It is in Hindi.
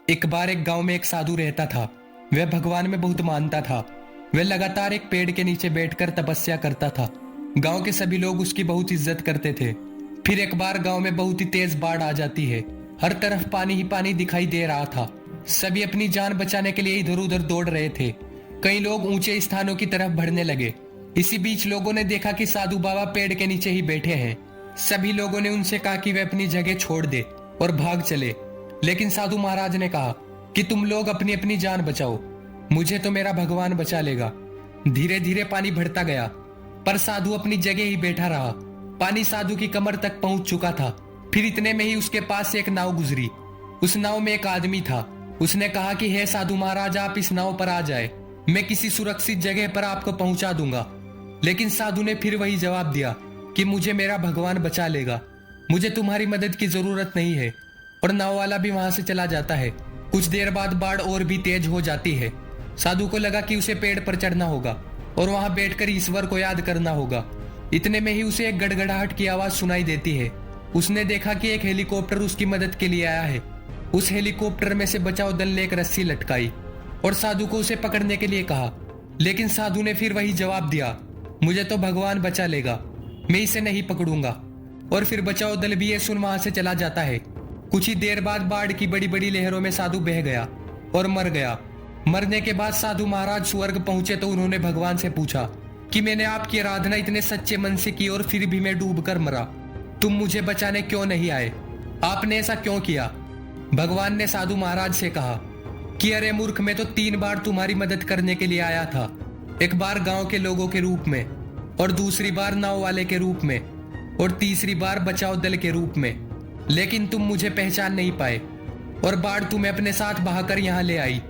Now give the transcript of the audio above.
एक बार एक गांव में एक साधु रहता था। वह भगवान में बहुत मानता था। वह लगातार एक पेड़ के नीचे बैठकर तपस्या करता था। गांव के सभी लोग उसकी बहुत इज्जत करते थे। फिर एक बार गांव में बहुत ही तेज बाढ़ आ जाती है। हर तरफ पानी ही पानी दिखाई दे रहा था। सभी अपनी जान बचाने के लिए इधर उधर दौड़ रहे थे। कई लोग ऊंचे स्थानों की तरफ बढ़ने लगे। इसी बीच लोगों ने देखा कि साधु बाबा पेड़ के नीचे ही बैठे हैं। सभी लोगों ने उनसे कहा कि वे अपनी जगह छोड़ दे और भाग चले। लेकिन साधु महाराज ने कहा कि तुम लोग अपनी अपनी जान बचाओ, मुझे तो मेरा भगवान बचा लेगा। धीरे धीरे पानी बढ़ता गया, पर साधु अपनी जगह ही बैठा रहा। पानी साधु की कमर तक पहुंच चुका था। फिर इतने में ही उसके पास से एक नाव गुजरी। उस नाव में एक आदमी था। उसने कहा कि हे साधु महाराज, आप इस नाव पर आ जाए, मैं किसी सुरक्षित जगह पर आपको पहुंचा दूंगा। लेकिन साधु ने फिर वही जवाब दिया कि मुझे मेरा भगवान बचा लेगा, मुझे तुम्हारी मदद की जरूरत नहीं है। और नाव वाला भी वहां से चला जाता है। कुछ देर बाद बाढ़ और भी तेज हो जाती है। साधु को लगा कि उसे पेड़ पर चढ़ना होगा और वहां बैठकर ईश्वर को याद करना होगा। इतने में ही उसे एक गड़गड़ाहट की आवाज सुनाई देती है। उसने देखा कि एक हेलीकॉप्टर उसकी मदद के लिए आया है। उस हेलीकॉप्टर में से बचाव दल ने एक रस्सी लटकाई और साधु को उसे पकड़ने के लिए कहा। लेकिन साधु ने फिर वही जवाब दिया, मुझे तो भगवान बचा लेगा, मैं इसे नहीं पकड़ूंगा। और फिर बचाव दल भी ये सुन वहां से चला जाता है। कुछ ही देर बाद बाढ़ की बड़ी बड़ी लहरों में साधु बह गया और मर गया। मरने के बाद साधु महाराज स्वर्ग पहुंचे तो उन्होंने भगवान से पूछा कि मैंने आपकी आराधना इतने सच्चे मन से की और फिर भी मैं डूब कर मरा, तुम मुझे बचाने क्यों नहीं आए? आपने ऐसा क्यों किया? भगवान ने साधु महाराज से कहा कि अरे मूर्ख, मैं तो 3 बार तुम्हारी मदद करने के लिए आया था। एक बार गांव के लोगों के रूप में, और दूसरी बार नाव वाले के रूप में, और तीसरी बार बचाव दल के रूप में। लेकिन तुम मुझे पहचान नहीं पाए और बाढ़ तुम्हें अपने साथ बहाकर यहाँ ले आई।